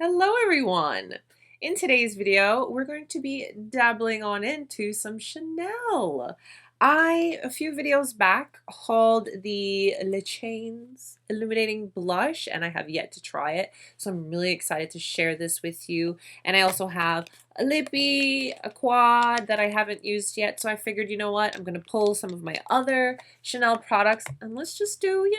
Hello everyone! In today's video, we're going to be dabbling on into some Chanel. A few videos back, hauled the Les Chaines Illuminating Blush, and I have yet to try it, so I'm really excited to share this with you. And I also have a lippy, a quad that I haven't used yet, so I figured, you know what, I'm going to pull some of my other Chanel products, and let's just do,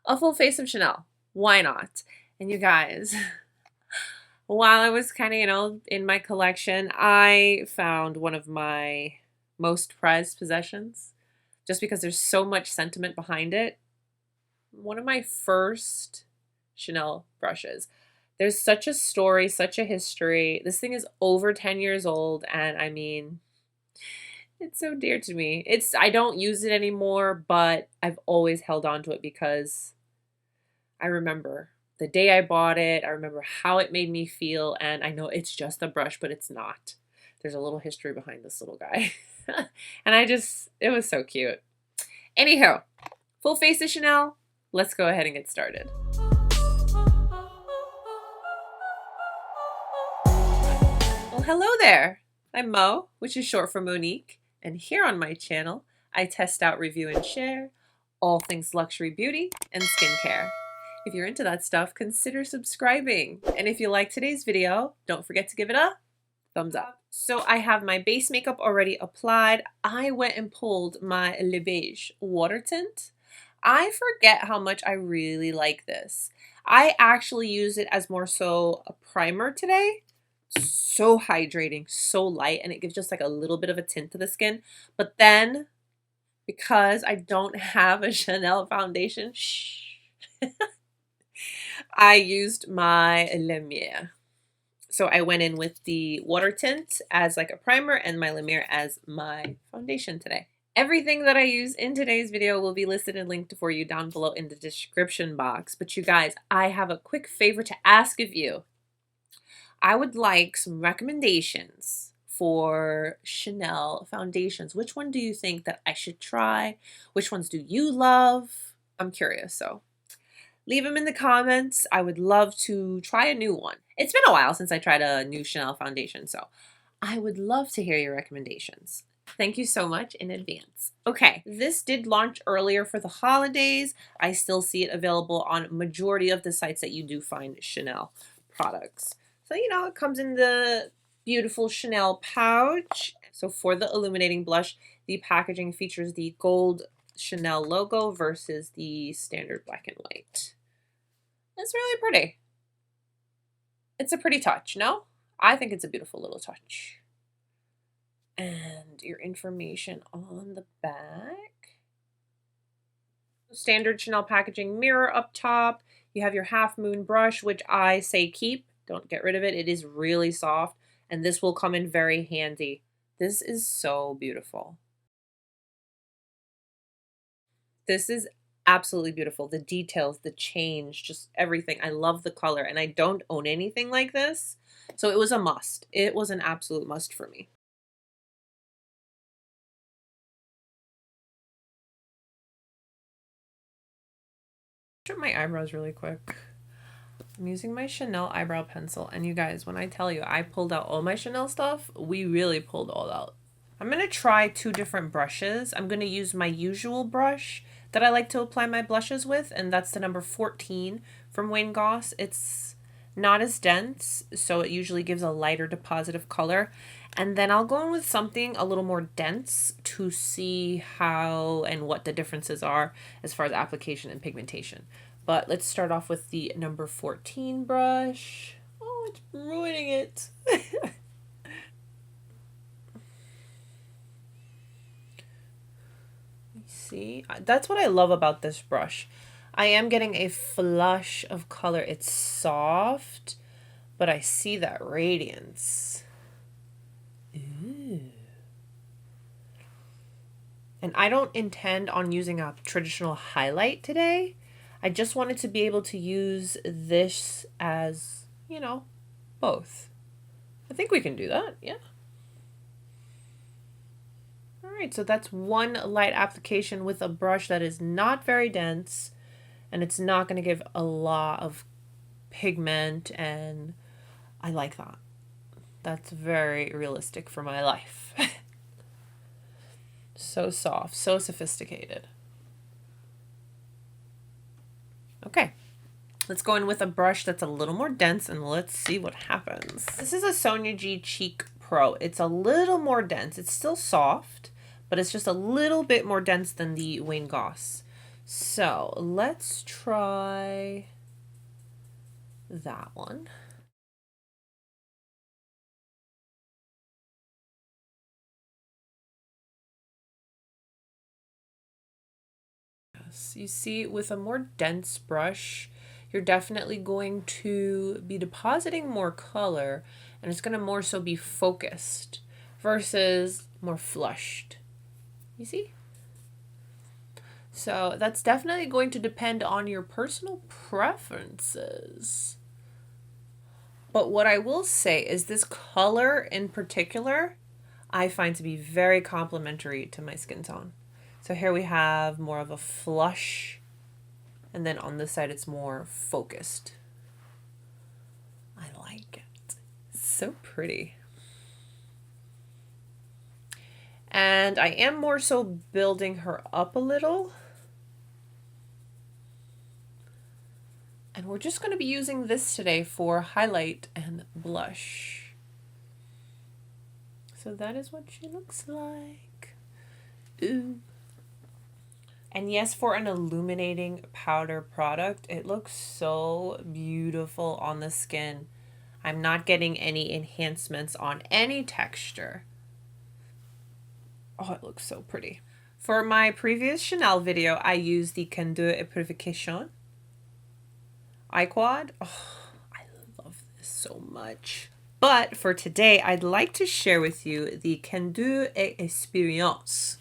a full face of Chanel. Why not? And you guys... While I was kind of, in my collection, I found one of my most prized possessions just because there's so much sentiment behind it. One of my first Chanel brushes. There's such a story, such a history. This thing is over 10 years old, and I mean, it's so dear to me. I don't use it anymore, but I've always held on to it because I remember the day I bought it. I remember how it made me feel, and I know it's just a brush, but it's not. There's a little history behind this little guy. And it was so cute. Anyhow, full face of Chanel. Let's go ahead and get started. Well, hello there. I'm Mo, which is short for Monique, and here on my channel, I test out, review, and share all things luxury beauty and skincare. If you're into that stuff, consider subscribing. And if you like today's video, don't forget to give it a thumbs up. So I have my base makeup already applied. I went and pulled my Les Beiges water tint. I forget how much I really like this. I actually use it as more so a primer today. So hydrating, so light, and it gives just like a little bit of a tint to the skin. But then, because I don't have a Chanel foundation, I used my Lumiere. So I went in with the water tint as like a primer and my Lumiere as my foundation today. Everything that I use in today's video will be listed and linked for you down below in the description box. But you guys, I have a quick favor to ask of you. I would like some recommendations for Chanel foundations. Which one do you think that I should try? Which ones do you love? I'm curious, so leave them in the comments. I would love to try a new one. It's been a while since I tried a new Chanel foundation, so I would love to hear your recommendations. Thank you so much in advance. Okay, this did launch earlier for the holidays. I still see it available on majority of the sites that you do find Chanel products. So, it comes in the beautiful Chanel pouch. So for the illuminating blush, the packaging features the gold Chanel logo versus the standard black and white. It's really pretty. It's a pretty touch, no? I think it's a beautiful little touch. And your information on the back. Standard Chanel packaging, mirror up top. You have your half moon brush, which I say keep. Don't get rid of it. It is really soft, and this will come in very handy. This is so beautiful. This is absolutely beautiful. The details, the change, just everything. I love the color, and I don't own anything like this, so it was a must. It was an absolute must for me. Strip my eyebrows really quick. I'm using my Chanel eyebrow pencil, and you guys, when I tell you I pulled out all my Chanel stuff, we really pulled all out. I'm going to try two different brushes. I'm going to use my usual brush that I like to apply my blushes with, and that's the number 14 from Wayne Goss. It's not as dense, so it usually gives a lighter deposit of color. And then I'll go in with something a little more dense to see how and what the differences are as far as application and pigmentation. But let's start off with the number 14 brush. Oh, it's ruining it. See, that's what I love about this brush. I am getting a flush of color. It's soft, but I see that radiance. Ooh. And I don't intend on using a traditional highlight today. I just wanted to be able to use this as, both. I think we can do that, yeah. All right, so that's one light application with a brush that is not very dense, and it's not going to give a lot of pigment, and I like that. That's very realistic for my life. So soft, so sophisticated. Okay, let's go in with a brush that's a little more dense and let's see what happens. This is a Sonia G Cheek Pro. It's a little more dense. It's still soft, but it's just a little bit more dense than the Wayne Goss. So let's try that one. Yes, you see, with a more dense brush, you're definitely going to be depositing more color, and it's going to more so be focused versus more flushed. You see? So that's definitely going to depend on your personal preferences. But what I will say is this color in particular, I find to be very complementary to my skin tone. So here we have more of a flush, and then on this side it's more focused. I like it. It's so pretty. And I am more so building her up a little. And we're just going to be using this today for highlight and blush. So that is what she looks like. Ooh. And yes, for an illuminating powder product, it looks so beautiful on the skin. I'm not getting any enhancements on any texture. Oh, it looks so pretty. For my previous Chanel video, I used the Candeur Et Experience eye quad. Oh, I love this so much. But for today, I'd like to share with you the Candeur Et Experience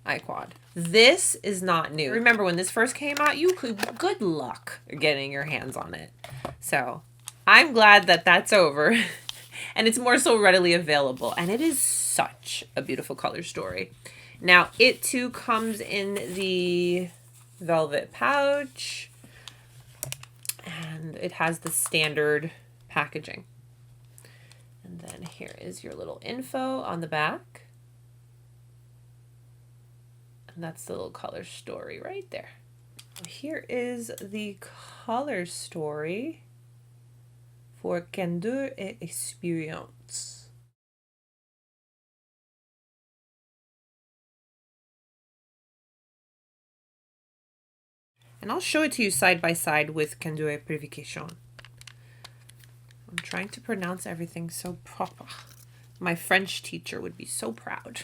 eye quad. This is not new. Remember when this first came out, you could, good luck getting your hands on it. So I'm glad that that's over and it's more so readily available. And it is such a beautiful color story. Now it too comes in the velvet pouch and it has the standard packaging. And then here is your little info on the back. And that's the little color story right there. Here is the color story for Candeur Et Experience. And I'll show it to you side by side with Candeur Et Experience. I'm trying to pronounce everything so proper. My French teacher would be so proud.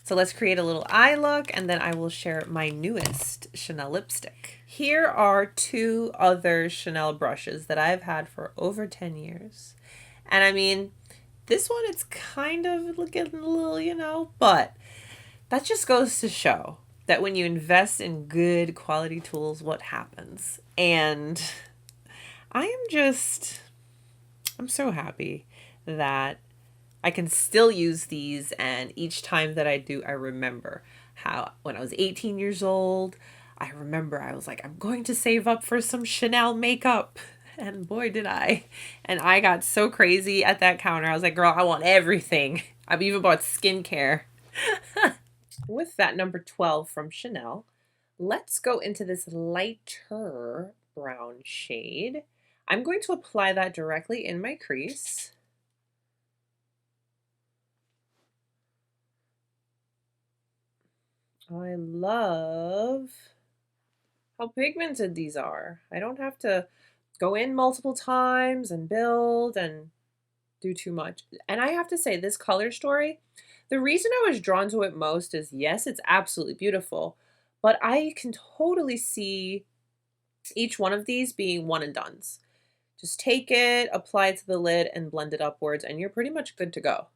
So let's create a little eye look and then I will share my newest Chanel lipstick. Here are two other Chanel brushes that I've had for over 10 years. And I mean, this one, it's kind of looking a little, you know, but that just goes to show that when you invest in good quality tools, what happens. And I'm so happy that I can still use these, and each time that I do, I remember how when I was 18 years old, I remember I was like, I'm going to save up for some Chanel makeup. And boy, did I. And I got so crazy at that counter. I was like, girl, I want everything. I've even bought skincare. With that number 12 from Chanel, let's go into this lighter brown shade. I'm going to apply that directly in my crease. I love how pigmented these are. I don't have to go in multiple times and build and do too much. And I have to say, this color story, the reason I was drawn to it most is, yes, it's absolutely beautiful, but I can totally see each one of these being one and dones. Just take it, apply it to the lid, and blend it upwards, and you're pretty much good to go.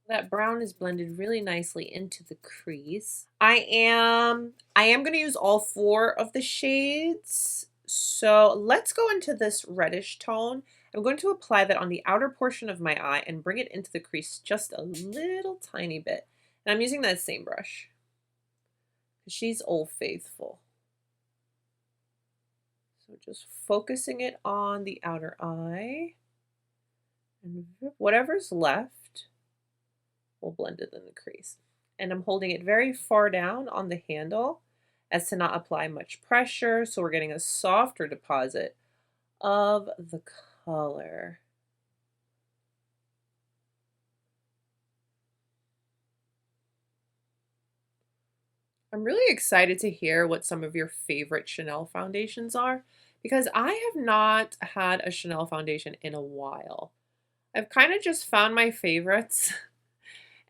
That brown is blended really nicely into the crease. I am going to use all four of the shades. So let's go into this reddish tone. I'm going to apply that on the outer portion of my eye and bring it into the crease just a little tiny bit. And I'm using that same brush. She's Old Faithful. So just focusing it on the outer eye. And whatever's left, we'll blend it in the crease. And I'm holding it very far down on the handle as to not apply much pressure. So we're getting a softer deposit of the color. I'm really excited to hear what some of your favorite Chanel foundations are because I have not had a Chanel foundation in a while. I've kind of just found my favorites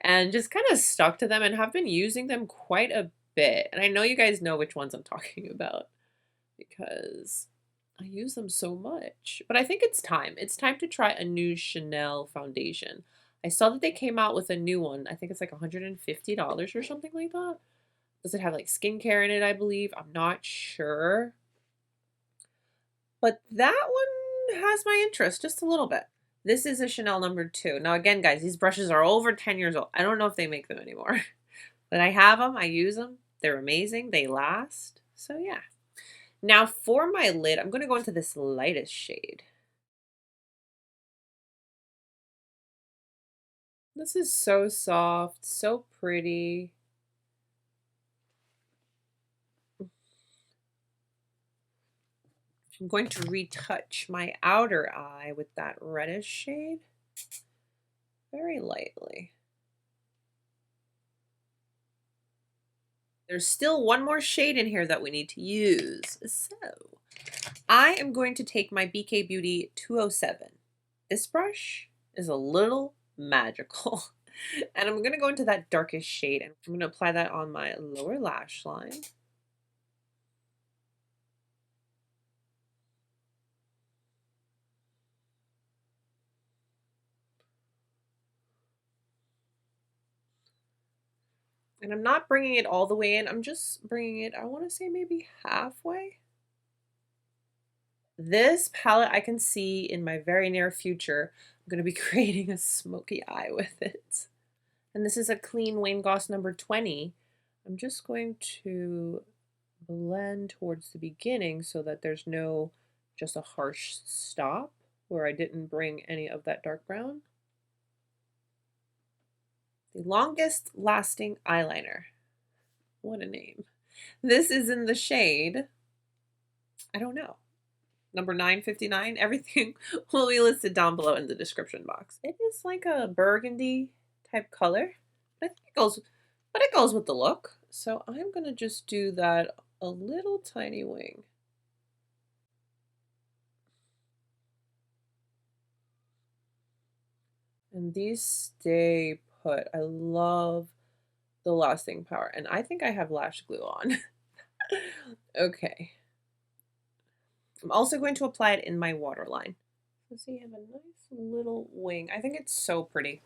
and just kind of stuck to them and have been using them quite a bit. And I know you guys know which ones I'm talking about because I use them so much. But I think it's time. It's time to try a new Chanel foundation. I saw that they came out with a new one. I think it's like $150 or something like that. Does it have like skincare in it, I believe? I'm not sure. But that one has my interest just a little bit. This is a Chanel #2. Now again, guys, these brushes are over 10 years old. I don't know if they make them anymore. But I have them. I use them. They're amazing. They last. So yeah. Now for my lid, I'm going to go into this lightest shade. This is so soft, so pretty. I'm going to retouch my outer eye with that reddish shade very lightly. There's still one more shade in here that we need to use. So I am going to take my BK Beauty 207. This brush is a little magical. And I'm going to go into that darkest shade and I'm going to apply that on my lower lash line. And I'm not bringing it all the way in. I'm just bringing it, I want to say maybe halfway. This palette I can see in my very near future. I'm going to be creating a smoky eye with it. And this is a clean Wayne Goss #20. I'm just going to blend towards the beginning so that there's no just a harsh stop where I didn't bring any of that dark brown. The longest lasting eyeliner. What a name. This is in the shade, I don't know, number 959. Everything will be listed down below in the description box. It is like a burgundy type color, but I think it goes with the look. So I'm gonna just do that a little tiny wing. And these stay put. I love the lasting power. And I think I have lash glue on. Okay. I'm also going to apply it in my waterline. So see, I have a nice little wing. I think it's so pretty.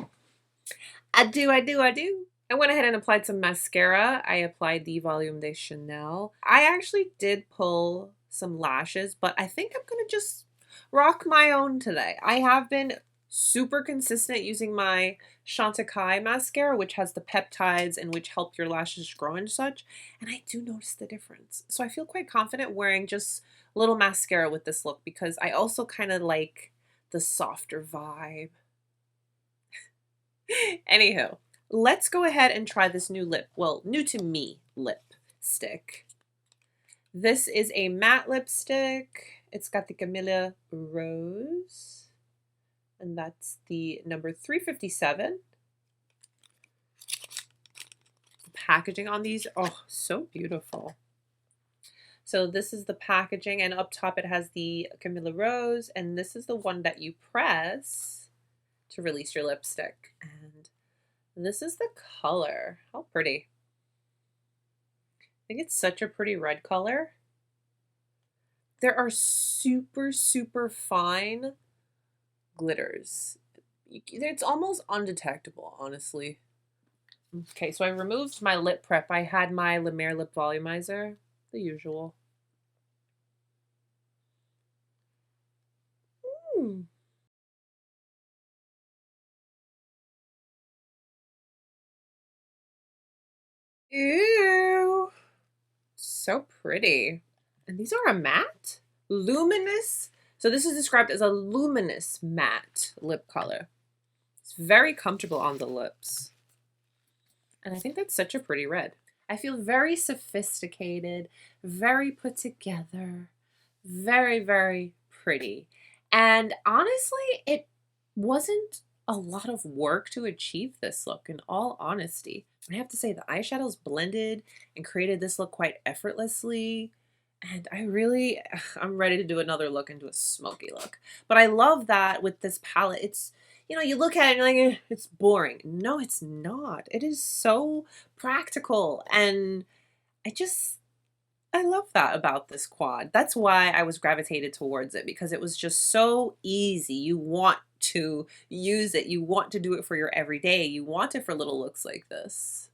I do. I went ahead and applied some mascara. I applied the Volume de Chanel. I actually did pull some lashes, but I think I'm going to just rock my own today. I have been super consistent using my Chantecaille mascara, which has the peptides and which help your lashes grow and such. And I do notice the difference. So I feel quite confident wearing just a little mascara with this look because I also kind of like the softer vibe. Anywho, let's go ahead and try this new new to me lipstick. This is a matte lipstick. It's got the Camélia Rose, and that's the number 357. The packaging on these, oh, so beautiful. So this is the packaging, and up top it has the Camélia Rose, and this is the one that you press to release your lipstick. And this is the color. How pretty. I think it's such a pretty red color. There are super, super fine glitters. It's almost undetectable, honestly. Okay, so I removed my lip prep. I had my La Mer Lip Volumizer, the usual. Mm. Ew. So pretty. And these are a matte? Luminous. So this is described as a luminous matte lip color. It's very comfortable on the lips. And I think that's such a pretty red. I feel very sophisticated, very put together, very, very pretty. And honestly, it wasn't a lot of work to achieve this look, in all honesty. I have to say the eyeshadows blended and created this look quite effortlessly. And I'm ready to do another look and do a smoky look. But I love that with this palette, it's, you know, you look at it and you're like, it's boring. No, it's not. It is so practical. And I love that about this quad. That's why I was gravitated towards it, because it was just so easy. You want to use it. You want to do it for your everyday. You want it for little looks like this.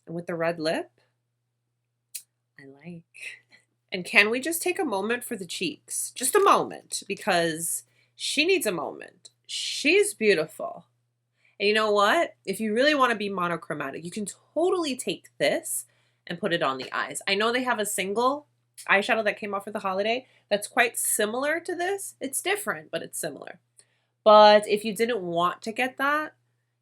And with the red lip, I like. And can we just take a moment for the cheeks? Just a moment, because she needs a moment. She's beautiful. And you know what? If you really want to be monochromatic, you can totally take this and put it on the eyes. I know they have a single eyeshadow that came out for the holiday that's quite similar to this. It's different, but it's similar. But if you didn't want to get that,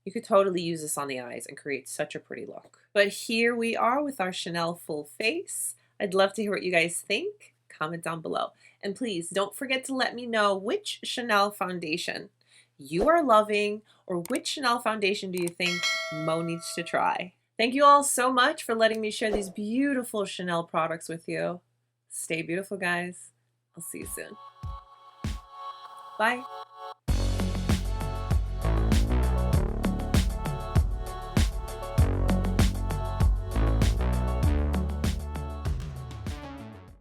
you could totally use this on the eyes and create such a pretty look. But here we are with our Chanel full face. I'd love to hear what you guys think. Comment down below. And please don't forget to let me know which Chanel foundation you are loving, or which Chanel foundation do you think Mo needs to try. Thank you all so much for letting me share these beautiful Chanel products with you. Stay beautiful, guys. I'll see you soon. Bye.